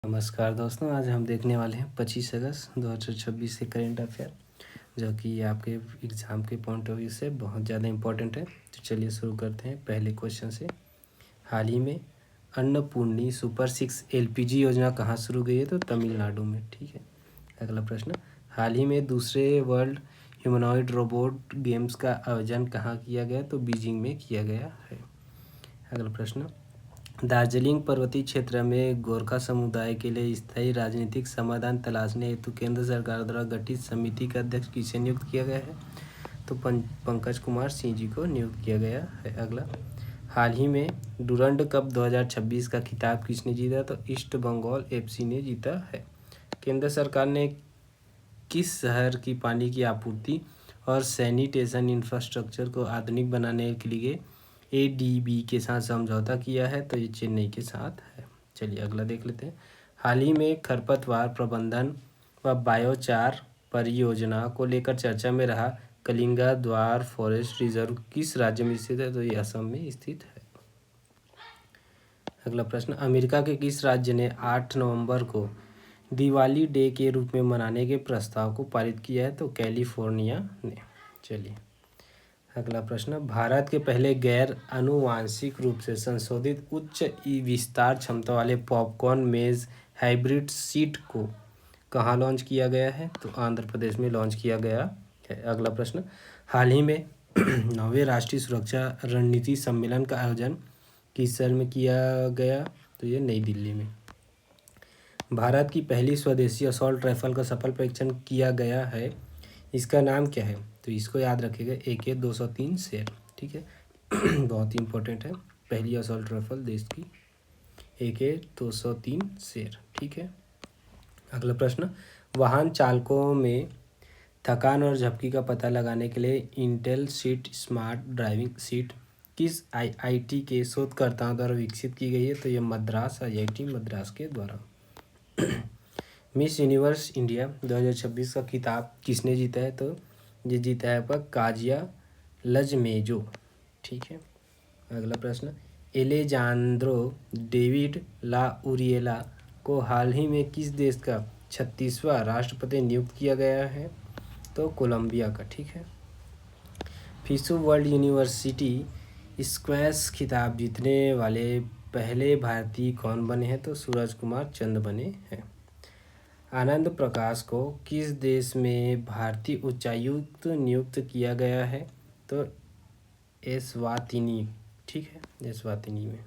नमस्कार दोस्तों, आज हम देखने वाले हैं 25 अगस्त 2026 से करेंट अफेयर, जो कि आपके एग्ज़ाम के पॉइंट ऑफ व्यू से बहुत ज़्यादा इम्पोर्टेंट है। तो चलिए शुरू करते हैं पहले क्वेश्चन से। हाल ही में अन्नपूर्णी सुपर 6 एलपीजी योजना कहाँ शुरू गई है? तो तमिलनाडु में। ठीक है। अगला प्रश्न, हाल ही में दूसरे वर्ल्ड ह्यूमनॉइड रोबोट गेम्स का आयोजन कहाँ किया गया? तो बीजिंग में किया गया है। अगला प्रश्न, दार्जिलिंग पर्वतीय क्षेत्र में गोरखा समुदाय के लिए स्थायी राजनीतिक समाधान तलाशने हेतु केंद्र सरकार द्वारा गठित समिति का अध्यक्ष किसे नियुक्त किया गया है? तो पंकज कुमार सिंह जी को नियुक्त किया गया है। अगला, हाल ही में डुरंड कप 2026 का खिताब किसने जीता? तो ईस्ट बंगाल एफसी ने जीता है। केंद्र सरकार ने किस शहर की पानी की आपूर्ति और सैनिटेशन इंफ्रास्ट्रक्चर को आधुनिक बनाने के लिए एडीबी के साथ समझौता किया है? तो ये चेन्नई के साथ है। चलिए अगला देख लेते हैं। हाल ही में खरपतवार प्रबंधन व बायोचार परियोजना को लेकर चर्चा में रहा कलिंगा द्वार फॉरेस्ट रिजर्व किस राज्य में स्थित है? तो ये असम में स्थित है। अगला प्रश्न, अमेरिका के किस राज्य ने 8 नवंबर को दिवाली डे के रूप में मनाने के प्रस्ताव को पारित किया है? तो कैलिफोर्निया ने। चलिए अगला प्रश्न, भारत के पहले गैर आनुवांशिक रूप से संशोधित उच्च विस्तार क्षमता वाले पॉपकॉर्न मेज हाइब्रिड सीट को कहाँ लॉन्च किया गया है? तो आंध्र प्रदेश में लॉन्च किया गया है। अगला प्रश्न, हाल ही में 9वें राष्ट्रीय सुरक्षा रणनीति सम्मेलन का आयोजन किस शहर में किया गया? तो ये नई दिल्ली में। भारत की पहली स्वदेशी असॉल्ट राइफल का सफल परीक्षण किया गया है, इसका नाम क्या है? तो इसको याद रखिएगा, AK-203 शेर। ठीक है। बहुत ही इंपॉर्टेंट है, पहली असॉल्ट राइफल देश की AK-203 शेर। ठीक है। अगला प्रश्न, वाहन चालकों में थकान और झपकी का पता लगाने के लिए Intel seat smart driving seat किस IIT के शोधकर्ताओं द्वारा विकसित की गई है? तो ये मद्रास IIT मद्रास के द्वारा। मिस यूनिवर्स इंडिया 2026 का खिताब किसने जीता है? तो ये जीता है आपका काजिया लजमेजो। ठीक है। अगला प्रश्न, एलेजांद्रो डेविड ला उरिएला को हाल ही में किस देश का 36वां राष्ट्रपति नियुक्त किया गया है? तो कोलंबिया का। ठीक है। फिशु वर्ल्ड यूनिवर्सिटी स्क्वैश खिताब जीतने वाले पहले भारतीय कौन बने हैं? तो सूरज कुमार चंद बने हैं। आनंद प्रकाश को किस देश में भारतीय उच्चायुक्त नियुक्त किया गया है? तो एस्वातिनी। ठीक है, एस्वातिनी में।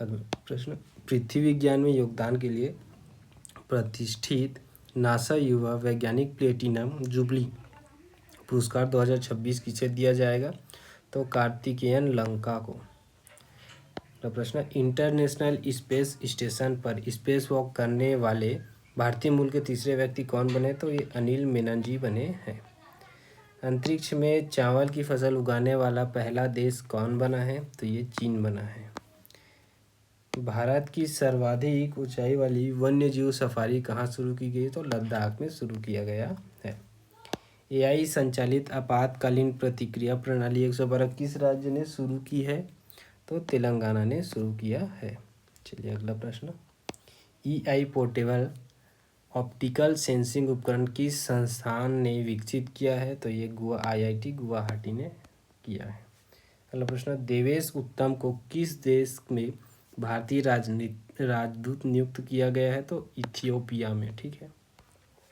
अगला प्रश्न, पृथ्वी विज्ञान में योगदान के लिए प्रतिष्ठित नासा युवा वैज्ञानिक प्लेटिनम जुबली पुरस्कार 2026 किसे दिया जाएगा? तो कार्तिकेयन लंका को। अगला प्रश्न, इंटरनेशनल स्पेस स्टेशन पर स्पेस वॉक करने वाले भारतीय मूल के तीसरे व्यक्ति कौन बने? तो ये अनिल मेनन जी बने हैं। अंतरिक्ष में चावल की फसल उगाने वाला पहला देश कौन बना है? तो ये चीन बना है। भारत की सर्वाधिक ऊंचाई वाली वन्य जीव सफारी कहाँ शुरू की गई? तो लद्दाख में शुरू किया गया है। AI संचालित आपातकालीन प्रतिक्रिया प्रणाली 112 किस राज्य ने शुरू की है? तो तेलंगाना ने शुरू किया है। चलिए अगला प्रश्न, EI पोर्टेबल ऑप्टिकल सेंसिंग उपकरण किस संस्थान ने विकसित किया है? तो ये IIT गुवाहाटी ने किया है। अगला प्रश्न, देवेश उत्तम को किस देश में भारतीय राजदूत नियुक्त किया गया है? तो इथियोपिया में। ठीक है।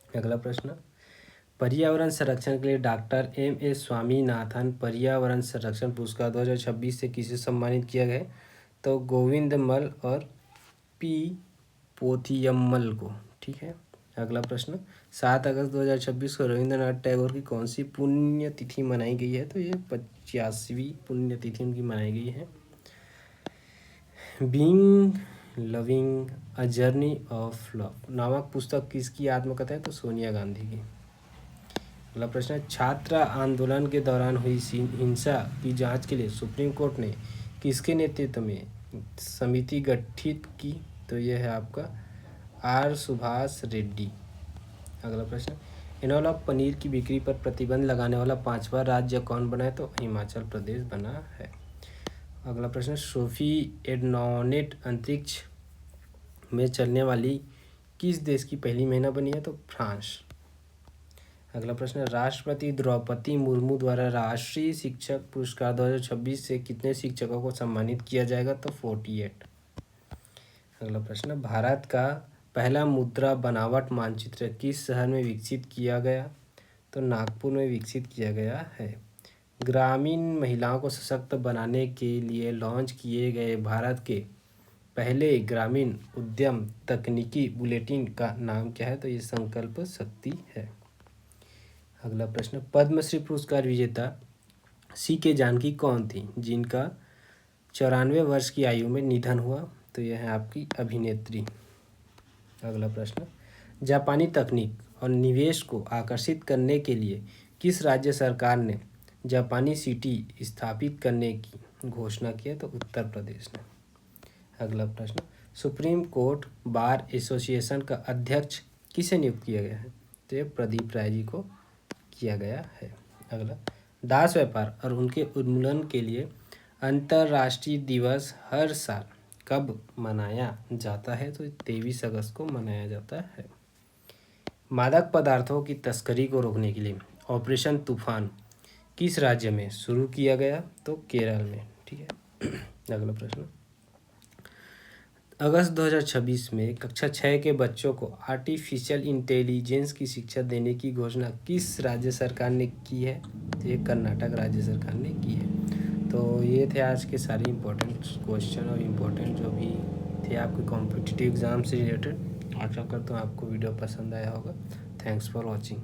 अगला प्रश्न, पर्यावरण संरक्षण के लिए डॉक्टर MS स्वामीनाथन पर्यावरण संरक्षण पुरस्कार 2026 से किसे सम्मानित किया गया? तो गोविंदमल और P पोथियम्मल को। ठीक है। अगला प्रश्न, 7 अगस्त 2026 को रविंद्रनाथ टैगोर की कौन सी पुण्यतिथि मनाई गई है? तो ये 85वीं पुण्यतिथि उनकी मनाई गई है। Being loving a journey of love नामक पुस्तक किसकी आत्मकथा है? तो सोनिया गांधी की। अगला प्रश्न, छात्र आंदोलन के दौरान हुई हिंसा की जांच के लिए सुप्रीम कोर्ट ने किसके नेतृत्व में समिति गठित की? तो यह है आपका R सुभाष रेड्डी। अगला प्रश्न, एनालॉग पनीर की बिक्री पर प्रतिबंध लगाने वाला 5वां राज्य कौन बना है? तो हिमाचल प्रदेश बना है। अगला प्रश्न, सोफी एडनॉनेट अंतरिक्ष में चलने वाली किस देश की पहली महिला बनी है? तो फ्रांस। अगला प्रश्न है, राष्ट्रपति द्रौपदी मुर्मू द्वारा राष्ट्रीय शिक्षक पुरस्कार 2026 से कितने शिक्षकों को सम्मानित किया जाएगा? तो 48। अगला प्रश्न, भारत का पहला मुद्रा बनावट मानचित्र किस शहर में विकसित किया गया? तो नागपुर में विकसित किया गया है। ग्रामीण महिलाओं को सशक्त बनाने के लिए लॉन्च किए गए भारत के पहले ग्रामीण उद्यम तकनीकी बुलेटिन का नाम क्या है? तो ये संकल्प शक्ति है। अगला प्रश्न, पद्मश्री पुरस्कार विजेता सी के जानकी कौन थी जिनका 94 वर्ष की आयु में निधन हुआ? तो यह है आपकी अभिनेत्री। अगला प्रश्न, जापानी तकनीक और निवेश को आकर्षित करने के लिए किस राज्य सरकार ने जापानी सिटी स्थापित करने की घोषणा की है? तो उत्तर प्रदेश ने। अगला प्रश्न, सुप्रीम कोर्ट बार एसोसिएशन का अध्यक्ष किसे नियुक्त किया गया है? तो ये प्रदीप राय जी को किया गया है। अगला, दास व्यापार और उनके उन्मूलन के लिए अंतर्राष्ट्रीय दिवस हर साल कब मनाया जाता है? तो 23 अगस्त को मनाया जाता है। मादक पदार्थों की तस्करी को रोकने के लिए ऑपरेशन तूफान किस राज्य में शुरू किया गया? तो केरल में। ठीक है। अगला प्रश्न, अगस्त 2026 में कक्षा 6 के बच्चों को आर्टिफिशियल इंटेलिजेंस की शिक्षा देने की घोषणा किस राज्य सरकार ने की है? तो ये कर्नाटक राज्य सरकार ने की है। तो ये थे आज के सारे इम्पोर्टेंट क्वेश्चन और इम्पोर्टेंट जो भी थे आपके कॉम्पिटिटिव एग्ज़ाम से रिलेटेड। आशा करता हूँ आपको वीडियो पसंद आया होगा। Thanks for watching.